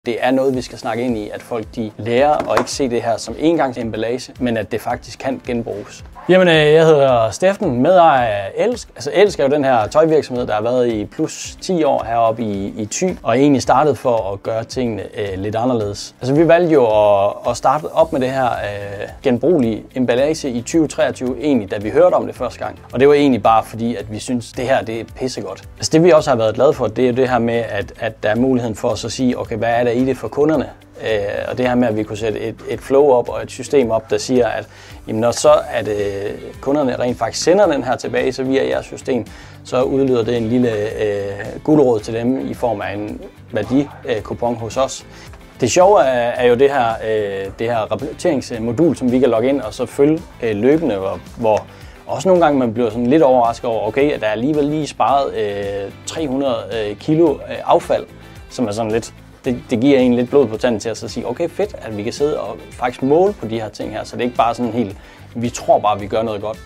Det er noget, vi skal snakke ind i, at folk de lærer at ikke se det her som engangsemballage, men at det faktisk kan genbruges. Jamen, jeg hedder Steffen, medejer af Elsk. Altså Elsk er jo den her tøjvirksomhed, der har været i plus 10 år heroppe i Thy, og egentlig startet for at gøre tingene lidt anderledes. Altså vi valgte jo at starte op med det her genbrugelige emballage i 2023, egentlig da vi hørte om det første gang. Og det var egentlig bare fordi, at vi synes, det her det er pissegodt. Altså det vi også har været glade for, det er det her med, at der er muligheden for os at sige, okay, hvad er der i det for kunderne? Og det her med, at vi kunne sætte et flow op og et system op, der siger, at jamen, når så at kunderne rent faktisk sender den her tilbage så via jeres system, så udlyder det en lille gulerod til dem i form af en værdikupon hos os. Det sjove er jo det her rapporteringsmodul, som vi kan logge ind og så følge løbende, hvor også nogle gange man bliver sådan lidt overrasket over, okay, at der er alligevel lige sparet 300 kilo affald, som er sådan lidt. Det giver en lidt blod på tanden til at så sige, okay fedt, at vi kan sidde og faktisk måle på de her ting her, så det er ikke bare sådan helt, vi tror bare, at vi gør noget godt.